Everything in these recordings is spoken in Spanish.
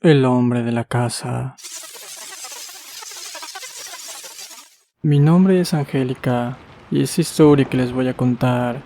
El hombre de la casa. Mi nombre es Angélica y esta historia que les voy a contar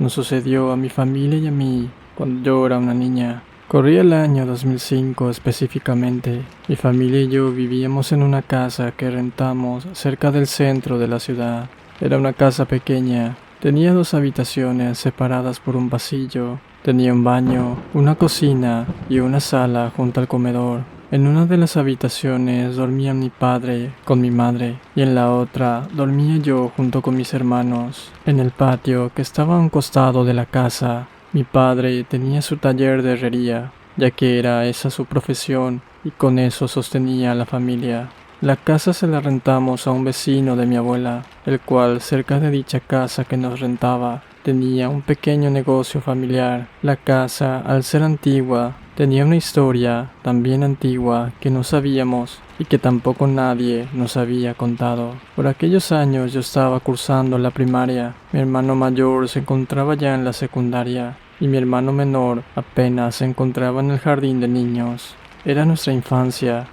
nos sucedió a mi familia y a mí cuando yo era una niña. Corría el año 2005 específicamente. Mi familia y yo vivíamos en una casa que rentamos cerca del centro de la ciudad. Era una casa pequeña. Tenía 2 habitaciones separadas por un pasillo. Tenía un baño, una cocina y una sala junto al comedor. En una de las habitaciones dormía mi padre con mi madre y en la otra dormía yo junto con mis hermanos. En el patio que estaba a un costado de la casa, mi padre tenía su taller de herrería, ya que era esa su profesión y con eso sostenía a la familia. La casa se la rentamos a un vecino de mi abuela, el cual cerca de dicha casa que nos rentaba tenía un pequeño negocio familiar. La casa, al ser antigua, tenía una historia también antigua que no sabíamos y que tampoco nadie nos había contado. Por aquellos años yo estaba cursando la primaria, mi hermano mayor se encontraba ya en la secundaria y mi hermano menor apenas se encontraba en el jardín de niños. Era nuestra infancia,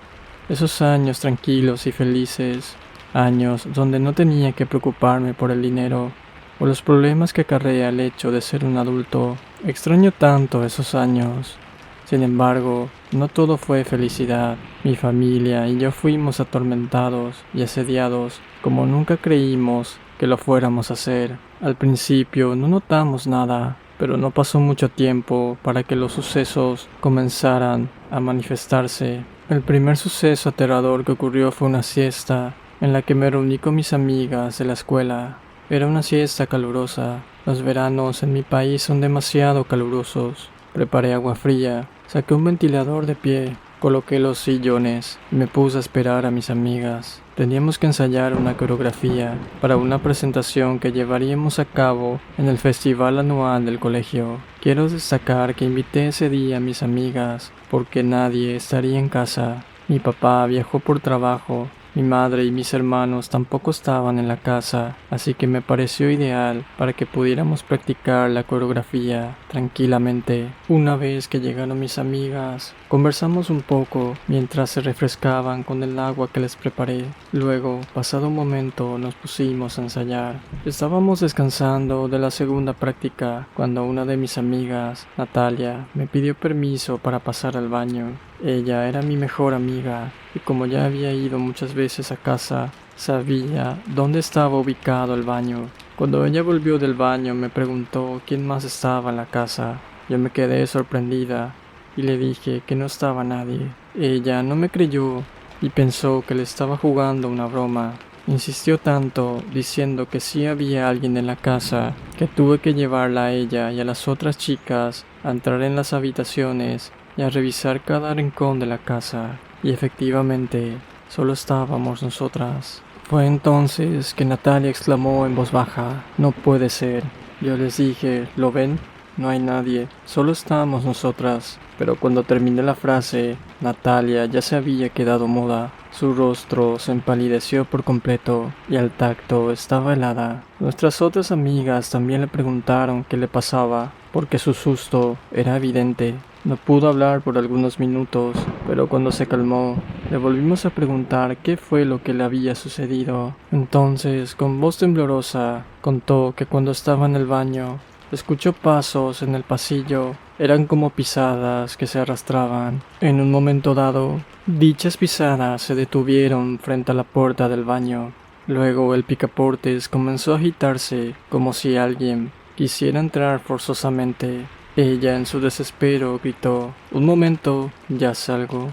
esos años tranquilos y felices, años donde no tenía que preocuparme por el dinero o los problemas que acarrea el hecho de ser un adulto. Extraño tanto esos años. Sin embargo, no todo fue felicidad. Mi familia y yo fuimos atormentados y asediados como nunca creímos que lo fuéramos a hacer. Al principio no notamos nada, pero no pasó mucho tiempo para que los sucesos comenzaran a manifestarse. El primer suceso aterrador que ocurrió fue una siesta en la que me reuní con mis amigas de la escuela. Era una siesta calurosa. Los veranos en mi país son demasiado calurosos. Preparé agua fría, saqué un ventilador de pie, coloqué los sillones y me puse a esperar a mis amigas. Teníamos que ensayar una coreografía para una presentación que llevaríamos a cabo en el festival anual del colegio. Quiero destacar que invité ese día a mis amigas porque nadie estaría en casa. Mi papá viajó por trabajo. Mi madre y mis hermanos tampoco estaban en la casa, así que me pareció ideal para que pudiéramos practicar la coreografía tranquilamente. Una vez que llegaron mis amigas, conversamos un poco mientras se refrescaban con el agua que les preparé. Luego, pasado un momento, nos pusimos a ensayar. Estábamos descansando de la segunda práctica cuando una de mis amigas, Natalia, me pidió permiso para pasar al baño. Ella era mi mejor amiga y como ya había ido muchas veces a casa, sabía dónde estaba ubicado el baño. Cuando ella volvió del baño me preguntó quién más estaba en la casa. Yo me quedé sorprendida y le dije que no estaba nadie. Ella no me creyó y pensó que le estaba jugando una broma. Insistió tanto diciendo que sí había alguien en la casa que tuve que llevarla a ella y a las otras chicas a entrar en las habitaciones y a revisar cada rincón de la casa. Y efectivamente, solo estábamos nosotras. Fue entonces que Natalia exclamó en voz baja: «No puede ser». Yo les dije: «¿Lo ven? No hay nadie, solo estábamos nosotras». Pero cuando terminé la frase, Natalia ya se había quedado muda. Su rostro se empalideció por completo y al tacto estaba helada. Nuestras otras amigas también le preguntaron qué le pasaba, porque su susto era evidente. No pudo hablar por algunos minutos, pero cuando se calmó, le volvimos a preguntar qué fue lo que le había sucedido. Entonces, con voz temblorosa, contó que cuando estaba en el baño, escuchó pasos en el pasillo. Eran como pisadas que se arrastraban. En un momento dado, dichas pisadas se detuvieron frente a la puerta del baño. Luego el picaportes comenzó a agitarse como si alguien quisiera entrar forzosamente. Ella en su desespero gritó: «Un momento, ya salgo».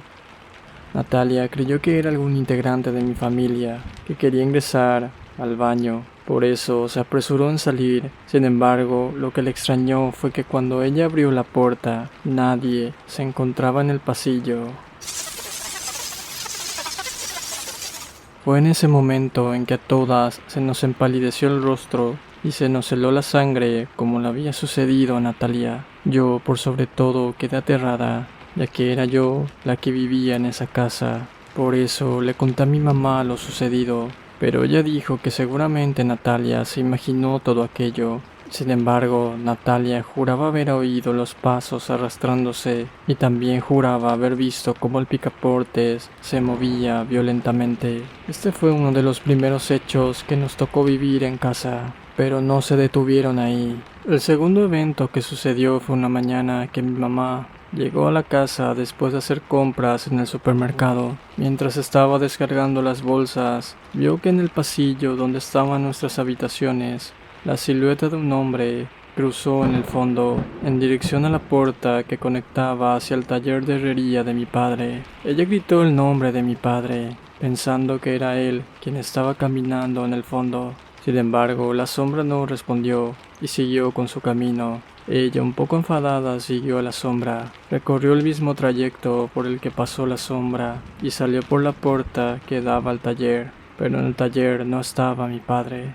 Natalia creyó que era algún integrante de mi familia que quería ingresar al baño. Por eso se apresuró en salir. Sin embargo, lo que le extrañó fue que cuando ella abrió la puerta, nadie se encontraba en el pasillo. Fue en ese momento en que a todas se nos empalideció el rostro y se nos heló la sangre como le había sucedido a Natalia. Yo, por sobre todo, quedé aterrada, ya que era yo la que vivía en esa casa. Por eso le conté a mi mamá lo sucedido, pero ella dijo que seguramente Natalia se imaginó todo aquello Sin embargo, Natalia juraba haber oído los pasos arrastrándose y también juraba haber visto cómo el picaportes se movía violentamente. Este fue uno de los primeros hechos que nos tocó vivir en casa, pero no se detuvieron ahí. El segundo evento que sucedió fue una mañana que mi mamá llegó a la casa después de hacer compras en el supermercado. Mientras estaba descargando las bolsas, vio que en el pasillo donde estaban nuestras habitaciones, la silueta de un hombre cruzó en el fondo, en dirección a la puerta que conectaba hacia el taller de herrería de mi padre. Ella gritó el nombre de mi padre, pensando que era él quien estaba caminando en el fondo. Sin embargo, la sombra no respondió y siguió con su camino. Ella, un poco enfadada, siguió a la sombra. Recorrió el mismo trayecto por el que pasó la sombra y salió por la puerta que daba al taller, pero en el taller no estaba mi padre.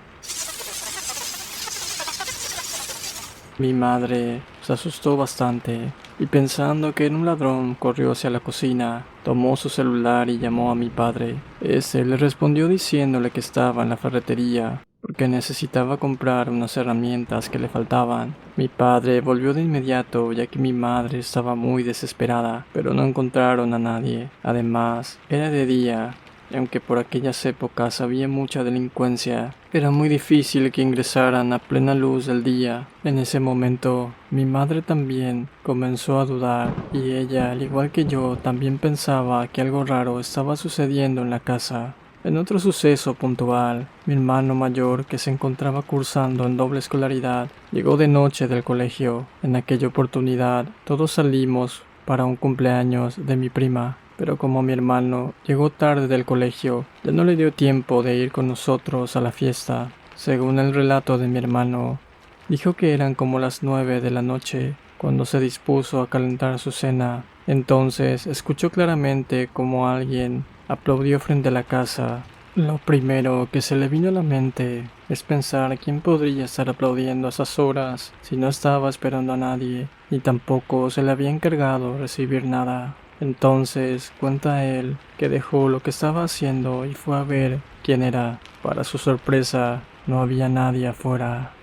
Mi madre se asustó bastante y pensando que era un ladrón corrió hacia la cocina, tomó su celular y llamó a mi padre. Este le respondió diciéndole que estaba en la ferretería porque necesitaba comprar unas herramientas que le faltaban. Mi padre volvió de inmediato ya que mi madre estaba muy desesperada, pero no encontraron a nadie. Además, era de día. Y aunque por aquellas épocas había mucha delincuencia, era muy difícil que ingresaran a plena luz del día. En ese momento, mi madre también comenzó a dudar, y ella, al igual que yo, también pensaba que algo raro estaba sucediendo en la casa. En otro suceso puntual, mi hermano mayor, que se encontraba cursando en doble escolaridad, llegó de noche del colegio. En aquella oportunidad, todos salimos para un cumpleaños de mi prima. Pero como mi hermano llegó tarde del colegio, ya no le dio tiempo de ir con nosotros a la fiesta. Según el relato de mi hermano, dijo que eran como las 9 de la noche cuando se dispuso a calentar su cena. Entonces escuchó claramente como alguien aplaudió frente a la casa. Lo primero que se le vino a la mente es pensar quién podría estar aplaudiendo a esas horas si no estaba esperando a nadie y tampoco se le había encargado recibir nada. Entonces cuenta él que dejó lo que estaba haciendo y fue a ver quién era. Para su sorpresa, no había nadie afuera.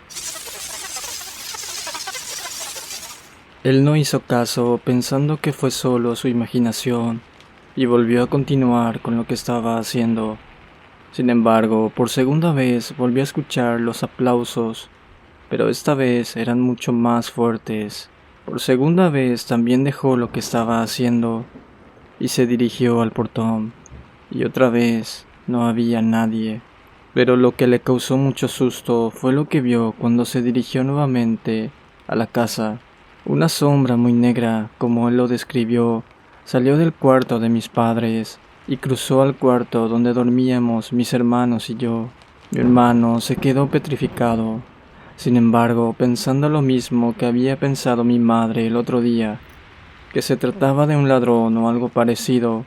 Él no hizo caso pensando que fue solo su imaginación y volvió a continuar con lo que estaba haciendo. Sin embargo, por segunda vez volvió a escuchar los aplausos, pero esta vez eran mucho más fuertes. Por segunda vez también dejó lo que estaba haciendo y se dirigió al portón. Y otra vez no había nadie. Pero lo que le causó mucho susto fue lo que vio cuando se dirigió nuevamente a la casa. Una sombra muy negra, como él lo describió, salió del cuarto de mis padres y cruzó al cuarto donde dormíamos mis hermanos y yo. Mi hermano se quedó petrificado. Sin embargo, pensando lo mismo que había pensado mi madre el otro día, que se trataba de un ladrón o algo parecido,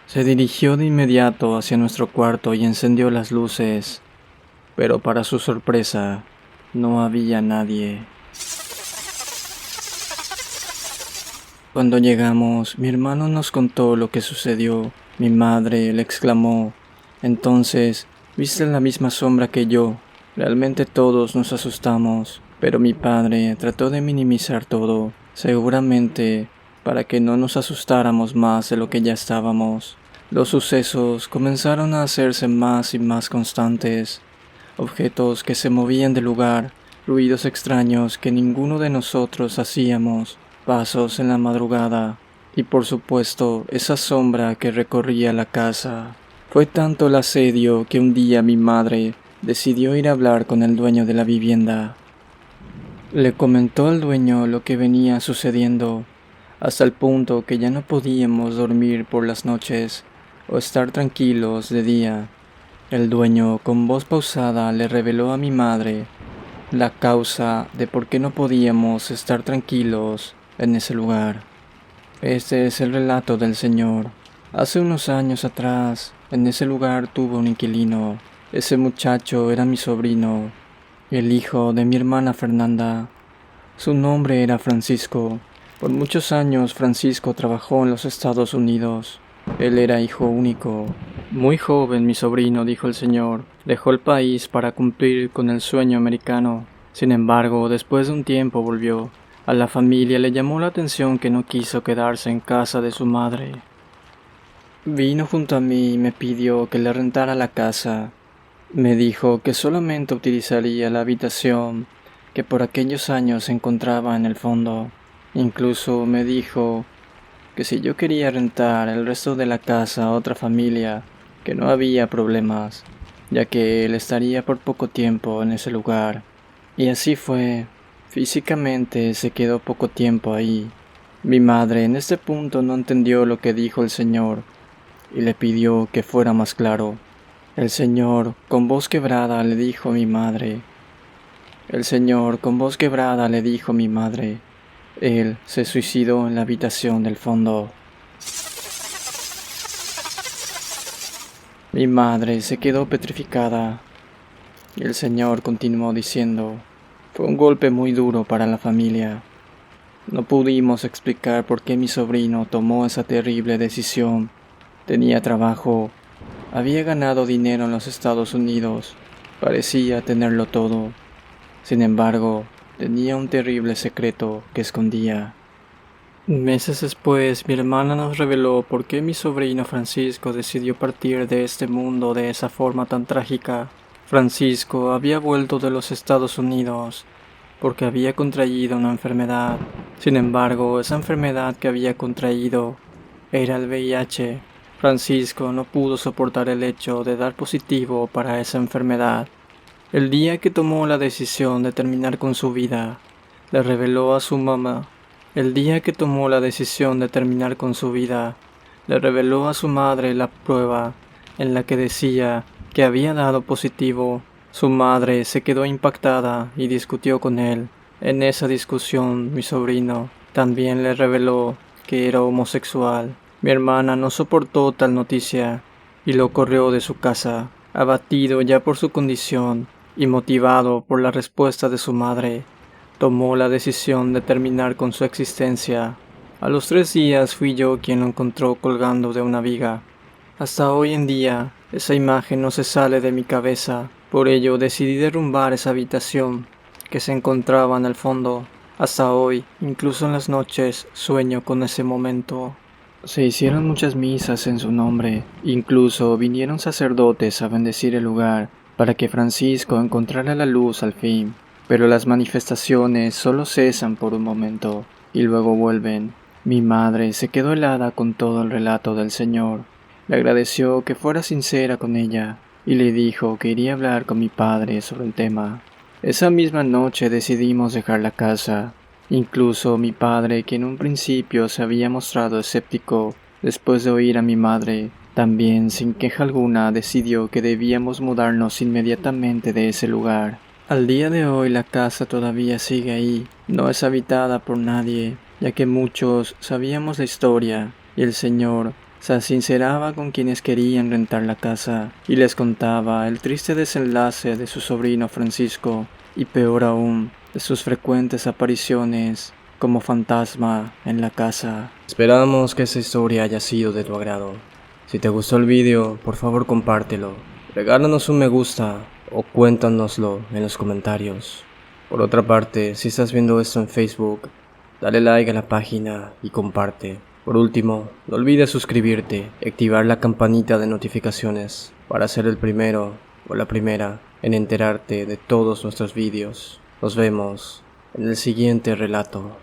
se dirigió de inmediato hacia nuestro cuarto y encendió las luces. Pero para su sorpresa, no había nadie. Cuando llegamos, mi hermano nos contó lo que sucedió. Mi madre le exclamó: «Entonces, ¿viste la misma sombra que yo?» Realmente todos nos asustamos, pero mi padre trató de minimizar todo, seguramente para que no nos asustáramos más de lo que ya estábamos. Los sucesos comenzaron a hacerse más y más constantes. Objetos que se movían del lugar, ruidos extraños que ninguno de nosotros hacíamos, pasos en la madrugada y por supuesto esa sombra que recorría la casa. Fue tanto el asedio que un día mi madre decidió ir a hablar con el dueño de la vivienda. Le comentó al dueño lo que venía sucediendo, hasta el punto que ya no podíamos dormir por las noches o estar tranquilos de día. El dueño, con voz pausada, le reveló a mi madre la causa de por qué no podíamos estar tranquilos en ese lugar. Este es el relato del señor. Hace unos años atrás, en ese lugar tuvo un inquilino. Ese muchacho era mi sobrino, el hijo de mi hermana Fernanda. Su nombre era Francisco. Por muchos años Francisco trabajó en los Estados Unidos. Él era hijo único. Muy joven mi sobrino, dijo el señor, dejó el país para cumplir con el sueño americano. Sin embargo, después de un tiempo volvió. A la familia le llamó la atención que no quiso quedarse en casa de su madre. Vino junto a mí y me pidió que le rentara la casa. Me dijo que solamente utilizaría la habitación que por aquellos años se encontraba en el fondo. Incluso me dijo que si yo quería rentar el resto de la casa a otra familia, que no había problemas, ya que él estaría por poco tiempo en ese lugar. Y así fue. Físicamente se quedó poco tiempo ahí. Mi madre en este punto no entendió lo que dijo el señor y le pidió que fuera más claro. El señor con voz quebrada le dijo a mi madre. Él se suicidó en la habitación del fondo. Mi madre se quedó petrificada y el señor continuó diciendo: fue un golpe muy duro para la familia. No pudimos explicar por qué mi sobrino tomó esa terrible decisión. Tenía trabajo, había ganado dinero en los Estados Unidos, parecía tenerlo todo. Sin embargo, tenía un terrible secreto que escondía. Meses después, mi hermana nos reveló por qué mi sobrino Francisco decidió partir de este mundo de esa forma tan trágica. Francisco había vuelto de los Estados Unidos porque había contraído una enfermedad. Sin embargo, esa enfermedad que había contraído era el VIH. Francisco no pudo soportar el hecho de dar positivo para esa enfermedad. El día que tomó la decisión de terminar con su vida, le reveló a su mamá. El día que tomó la decisión de terminar con su vida, le reveló a su madre la prueba en la que decía que había dado positivo. Su madre se quedó impactada y discutió con él. En esa discusión, mi sobrino también le reveló que era homosexual. Mi hermana no soportó tal noticia y lo corrió de su casa. Abatido ya por su condición y motivado por la respuesta de su madre, tomó la decisión de terminar con su existencia. A los 3 días fui yo quien lo encontró colgando de una viga. Hasta hoy en día, esa imagen no se sale de mi cabeza. Por ello decidí derrumbar esa habitación que se encontraba en el fondo. Hasta hoy, incluso en las noches, sueño con ese momento. Se hicieron muchas misas en su nombre. Incluso vinieron sacerdotes a bendecir el lugar para que Francisco encontrara la luz al fin. Pero las manifestaciones solo cesan por un momento y luego vuelven. Mi madre se quedó helada con todo el relato del Señor. Le agradeció que fuera sincera con ella y le dijo que iría a hablar con mi padre sobre el tema. Esa misma noche decidimos dejar la casa. Incluso mi padre, que en un principio se había mostrado escéptico, después de oír a mi madre, también sin queja alguna decidió que debíamos mudarnos inmediatamente de ese lugar. Al día de hoy la casa todavía sigue ahí, no es habitada por nadie, ya que muchos sabíamos la historia y el Señor se sinceraba con quienes querían rentar la casa y les contaba el triste desenlace de su sobrino Francisco y peor aún, de sus frecuentes apariciones como fantasma en la casa. Esperamos que esa historia haya sido de tu agrado. Si te gustó el vídeo, por favor compártelo, regálanos un me gusta o cuéntanoslo en los comentarios. Por otra parte, si estás viendo esto en Facebook, dale like a la página y comparte. Por último, no olvides suscribirte y activar la campanita de notificaciones para ser el primero o la primera en enterarte de todos nuestros vídeos. Nos vemos en el siguiente relato.